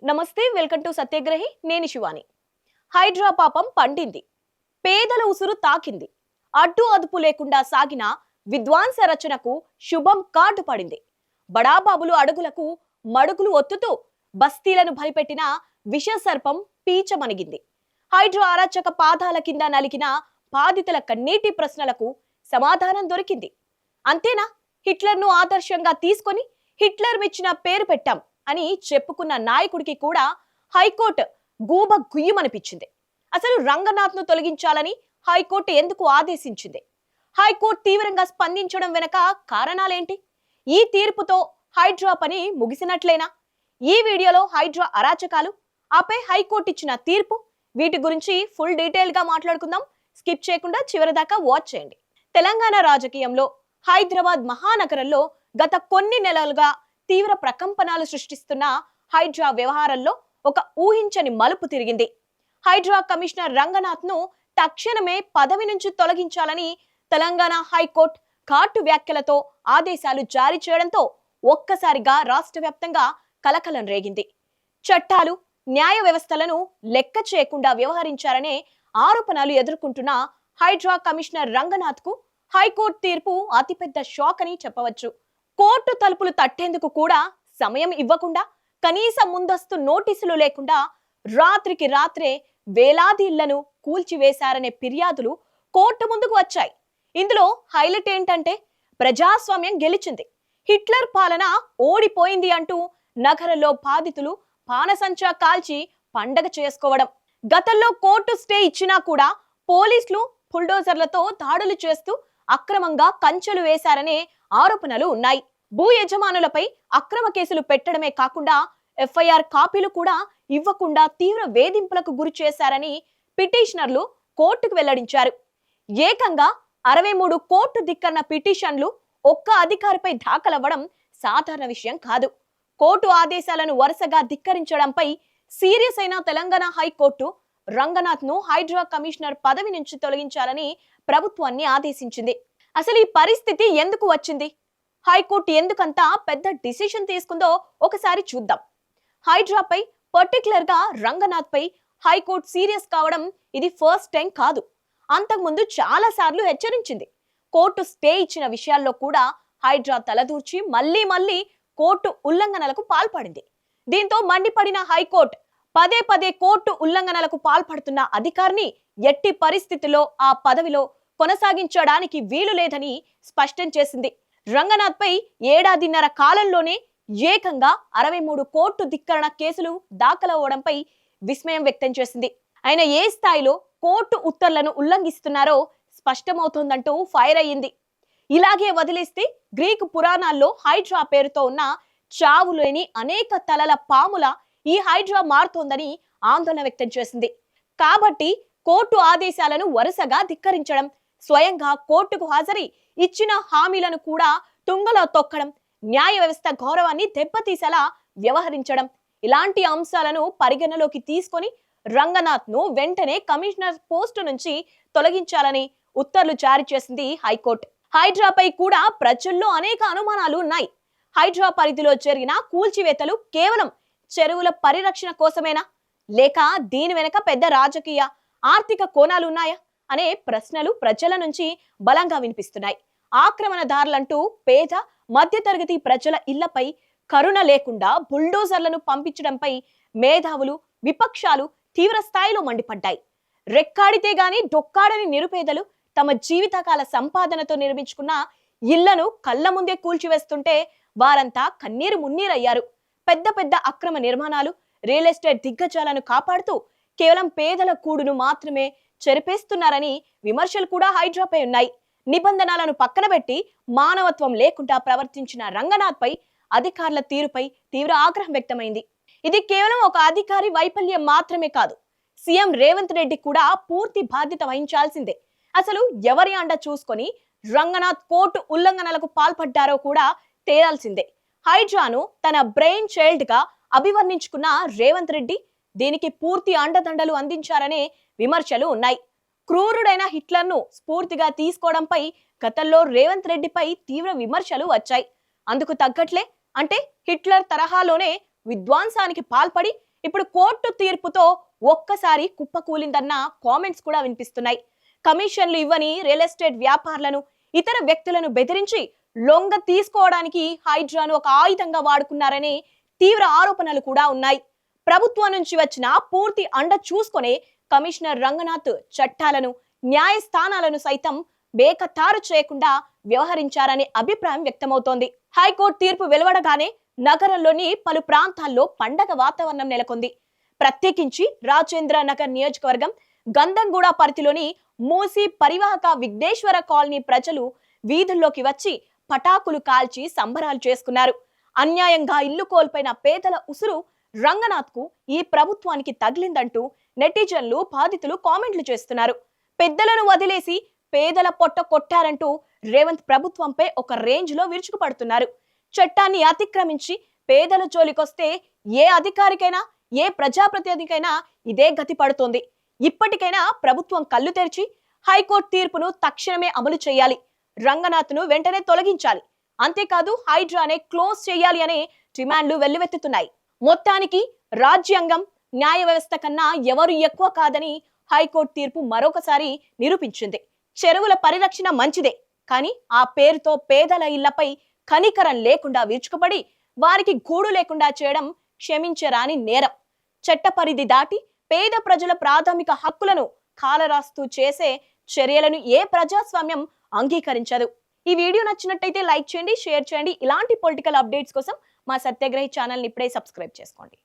నమస్తే, welcome to సత్యగ్రహి. నేను శివాని. హైడ్రా పాపం పండింది, పేదల ఉసురు తాకింది. అడ్డు అదుపు లేకుండా సాగిన విధ్వంస రచనకు శుభం కాటు పడింది. బడాబాబులు అడుగులకు మడుగులు ఒత్తుతూ బస్తీలను భయపెట్టిన విష సర్పం పీచమణిగింది. హైడ్రా అరాచక పాదాల కింద నలిగిన బాధితుల కన్నీటి ప్రశ్నలకు సమాధానం దొరికింది. అంతేనా? హిట్లర్ను ఆదర్శంగా తీసుకొని హిట్లర్ మెచ్చిన పేరు పెట్టాం అని చెప్పుకున్న నాయకుడికి కూడా హైకోర్టు గూబ గుయ్యమనిపించింది. అసలు రంగనాథ్ను తొలగించాలని హైకోర్టు ఎందుకు ఆదేశించింది? హైకోర్టు తీవ్రంగా స్పందించడం వెనక కారణాలేంటి? ఈ తీర్పుతో హైడ్రా పని ముగిసినట్లేనా? ఈ వీడియోలో హైడ్రా అరాచకాలు, ఆపై హైకోర్టు ఇచ్చిన తీర్పు, వీటి గురించి ఫుల్ డీటెయిల్ గా మాట్లాడుకుందాం. స్కిప్ చేయకుండా చివరి దాకా వాచ్ చేయండి. తెలంగాణ రాజకీయంలో హైదరాబాద్ మహానగరంలో గత కొన్ని నెలలుగా తీవ్ర ప్రకంపనలు సృష్టిస్తున్న హైడ్రా వ్యవహారంలో ఒక ఊహించని మలుపు తిరిగింది. హైడ్రా కమిషనర్ రంగనాథ్ ను తక్షణమే పదవి నుంచి తొలగించాలని తెలంగాణ హైకోర్టు ఘాటు వ్యాఖ్యలతో ఆదేశాలు జారీ చేయడంతో ఒక్కసారిగా రాష్ట్ర వ్యాప్తంగా కలకలం రేగింది. చట్టాలు, న్యాయ వ్యవస్థలను లెక్క చేయకుండా వ్యవహరించారనే ఆరోపణలు ఎదుర్కొంటున్న హైడ్రా కమిషనర్ రంగనాథ్ కు హైకోర్టు తీర్పు అతిపెద్ద షాక్ అని చెప్పవచ్చు. కోర్టు తలుపులు తట్టేందుకు కూడా సమయం ఇవ్వకుండా, కనీస ముందస్తు నోటీసులు లేకుండా రాత్రికి రాత్రే వేలాది ఇళ్లను కూల్చివేశారనే ఫిర్యాదులు కోర్టు ముందుకు వచ్చాయి. ఇందులో హైలైట్ ఏంటంటే ప్రజాస్వామ్యం గెలిచింది, హిట్లర్ పాలన ఓడిపోయింది అంటూ నగరంలో బాధితులు పానసంచా కాల్చి పండగ చేసుకోవడం. గతంలో కోర్టు స్టే ఇచ్చినా కూడా పోలీసులు బుల్డోజర్లతో దాడులు చేస్తూ అక్రమంగా కంచెలు వేశారనే ఆరోపణలు ఉన్నాయి. భూ యజమానులపై అక్రమ కేసులు పెట్టడమే కాకుండా ఎఫ్ఐఆర్ కాపీలు కూడా ఇవ్వకుండా తీవ్ర వేధింపులకు గురి చేశారని పిటిషనర్లు కోర్టుకు వెల్లడించారు. ఏకంగా 63 కోర్టు ధిక్కరణ పిటిషన్లు ఒక్క అధికారిపై దాఖలవ్వడం సాధారణ విషయం కాదు. కోర్టు ఆదేశాలను వరుసగా ధిక్కరించడంపై సీరియస్ అయిన తెలంగాణ హైకోర్టు రంగనాథ్ ను హైడ్రా కమిషనర్ పదవి నుంచి తొలగించాలని ప్రభుత్వాన్ని ఆదేశించింది. అసలు ఈ పరిస్థితి ఎందుకు వచ్చింది? హైకోర్టు ఎందుకంత పెద్ద డిసిషన్ తీసుకుందో ఒకసారి చూద్దాం. హైడ్రాపై, పర్టికులర్ గా రంగనాథ్ పై హైకోర్టు సీరియస్ కావడం ఇది ఫస్ట్ టైం కాదు. అంతకుముందు చాలా సార్లు హెచ్చరించింది. కోర్టు స్టే ఇచ్చిన విషయాల్లో కూడా హైడ్రా తలదూర్చి మళ్లీ కోర్టు ఉల్లంఘనలకు పాల్పడింది. దీంతో మండిపడిన హైకోర్టు పదే పదే కోర్టు ఉల్లంఘనలకు పాల్పడుతున్న అధికారిని ఎట్టి పరిస్థితుల్లో ఆ పదవిలో కొనసాగించడానికి వీలు లేదని స్పష్టం చేసింది. రంగనాథ్ పై ఏడాదిన్నర కాలంలోనే ఏకంగా 63 కోర్టు ధిక్కరణ కేసులు దాఖలవడంపై విస్మయం వ్యక్తం చేసింది. ఆయన ఏ స్థాయిలో కోర్టు ఉత్తర్వులను ఉల్లంఘిస్తున్నారో స్పష్టమవుతోందంటూ ఫైర్ అయ్యింది. ఇలాగే వదిలేస్తే గ్రీకు పురాణాల్లో హైడ్రా పేరుతో ఉన్న చావులేని అనేక తలల పాముల ఈ హైడ్రా మారుతోందని ఆందోళన వ్యక్తం చేసింది. కాబట్టి కోర్టు ఆదేశాలను వరుసగా ధిక్కరించడం, స్వయంగా కోర్టుకు హాజరై ఇచ్చిన హామీలను కూడా తుంగలో తొక్కడం, న్యాయ వ్యవస్థ గౌరవాన్ని దెబ్బతీసేలా వ్యవహరించడం, ఇలాంటి అంశాలను పరిగణలోకి తీసుకొని రంగనాథ్ ను వెంటనే కమిషనర్ పోస్టు నుంచి తొలగించాలని ఉత్తర్వులు జారీ చేసింది హైకోర్టు. హైడ్రాపై కూడా ప్రజల్లో అనేక అనుమానాలు ఉన్నాయి. హైడ్రా పరిధిలో జరిగిన కూల్చివేతలు కేవలం చెరువుల పరిరక్షణ కోసమేనా, లేక దీని వెనుక పెద్ద రాజకీయ, ఆర్థిక కోణాలు ఉన్నాయా అనే ప్రశ్నలు ప్రజల నుంచి బలంగా వినిపిస్తున్నాయి. ఆక్రమణదారులంటూ పేద మధ్యతరగతి ప్రజల ఇళ్లపై కరుణ లేకుండా బుల్డోజర్లను పంపించడంపై మేధావులు, విపక్షాలు తీవ్ర స్థాయిలో మండిపడ్డాయి. రెక్కాడితే గాని డొక్కాడని నిరుపేదలు తమ జీవితకాల సంపాదనతో నిర్మించుకున్న ఇళ్లను కళ్ల ముందే కూల్చివేస్తుంటే వారంతా కన్నీరు మున్నీరయ్యారు. పెద్ద పెద్ద అక్రమ నిర్మాణాలు, రియల్ ఎస్టేట్ దిగ్గజాలను కాపాడుతూ కేవలం పేదల కూడును మాత్రమే చెరిపేస్తున్నారని విమర్శలు కూడా హైడ్రాపై ఉన్నాయి. నిబంధనలను పక్కన పెట్టి మానవత్వం లేకుండా ప్రవర్తించిన రంగనాథ్ పై అధికారుల తీరుపై తీవ్ర ఆగ్రహం వ్యక్తమైంది. ఇది కేవలం ఒక అధికారి వైఫల్యం మాత్రమే కాదు, సీఎం రేవంత్ రెడ్డి కూడా పూర్తి బాధ్యత వహించాల్సిందే. అసలు ఎవరి అండ చూసుకొని రంగనాథ్ కోర్టు ఉల్లంఘనలకు పాల్పడ్డారో కూడా తేలాల్సిందే. హైడ్రాను తన బ్రెయిన్ చైల్డ్ గా అభివర్ణించుకున్న రేవంత్ రెడ్డి దీనికి పూర్తి అండదండలు అందించారనే విమర్శలు ఉన్నాయి. క్రూరుడైన హిట్లర్ ను స్ఫూర్తిగా తీసుకోవడంపై గతంలో రేవంత్ రెడ్డిపై తీవ్ర విమర్శలు వచ్చాయి. అందుకు తగ్గట్లే, అంటే హిట్లర్ తరహాలోనే విధ్వంసానికి పాల్పడి ఇప్పుడు కోర్టు తీర్పుతో ఒక్కసారి కుప్పకూలిందన్న కామెంట్స్ కూడా వినిపిస్తున్నాయి. కమిషన్లు ఇవ్వని రియల్ ఎస్టేట్ వ్యాపారులను, ఇతర వ్యక్తులను బెదిరించి లొంగ తీసుకోవడానికి హైడ్రాను ఒక ఆయుధంగా వాడుకున్నారనే తీవ్ర ఆరోపణలు కూడా ఉన్నాయి. ప్రభుత్వం నుంచి వచ్చిన పూర్తి అండ చూసుకునే కమిషనర్ రంగనాథ్ చట్టాలను, న్యాయస్థానాలను సైతం బేఖతారు చేయకుండా వ్యవహరించారనే అభిప్రాయం వ్యక్తమవుతోంది. హైకోర్టు తీర్పు వెలువడగానే నగరంలోని పలు ప్రాంతాల్లో పండగ వాతావరణం నెలకొంది. ప్రత్యేకించి రాజేంద్ర నగర్ నియోజకవర్గం గంధంగూడ పరిధిలోని మూసి పరివాహక విఘ్నేశ్వర కాలనీ ప్రజలు వీధుల్లోకి వచ్చి పటాకులు కాల్చి సంబరాలు చేసుకున్నారు. అన్యాయంగా ఇల్లు కోల్పోయిన పేదల ఉసురు రంగనాథ్ కు, ఈ ప్రభుత్వానికి తగిలిందంటూ నెటిజన్లు, బాధితులు కామెంట్లు చేస్తున్నారు. పెద్దలను వదిలేసి పేదల పొట్ట కొట్టారంటూ రేవంత్ ప్రభుత్వంపై ఒక రేంజ్ లో విరుచుకుపడుతున్నారు. చట్టాన్ని అతిక్రమించి పేదల జోలికొస్తే ఏ అధికారికైనా, ఏ ప్రజాప్రతినిధికైనా ఇదే గతి పడుతోంది. ఇప్పటికైనా ప్రభుత్వం కళ్ళు తెరిచి హైకోర్టు తీర్పును తక్షణమే అమలు చేయాలి, రంగనాథ్ను వెంటనే తొలగించాలి, అంతేకాదు హైడ్రానే క్లోజ్ చేయాలి అనే డిమాండ్లు వెల్లువెత్తుతున్నాయి. మొత్తానికి రాజ్యాంగం, న్యాయ వ్యవస్థ కన్నా ఎవరు ఎక్కువ కాదని హైకోర్టు తీర్పు మరొకసారి నిరూపించింది. చెరువుల పరిరక్షణ మంచిదే, కానీ ఆ పేరుతో పేదల ఇళ్లపై కనికరం లేకుండా విరుచుకుపడి వారికి గూడు లేకుండా చేయడం క్షమించరాని నేరం. చట్ట పరిధి దాటి పేద ప్రజల ప్రాథమిక హక్కులను కాలరాస్తూ చేసే చర్యలను ఏ ప్రజాస్వామ్యం అంగీకరించదు. ఈ వీడియో నచ్చినట్టయితే లైక్ చేయండి, షేర్ చేయండి. ఇలాంటి పొలిటికల్ అప్డేట్స్ కోసం మా సత్యాగ్రహి ఛానల్ని ఇప్పుడే సబ్స్క్రైబ్ చేసుకోండి.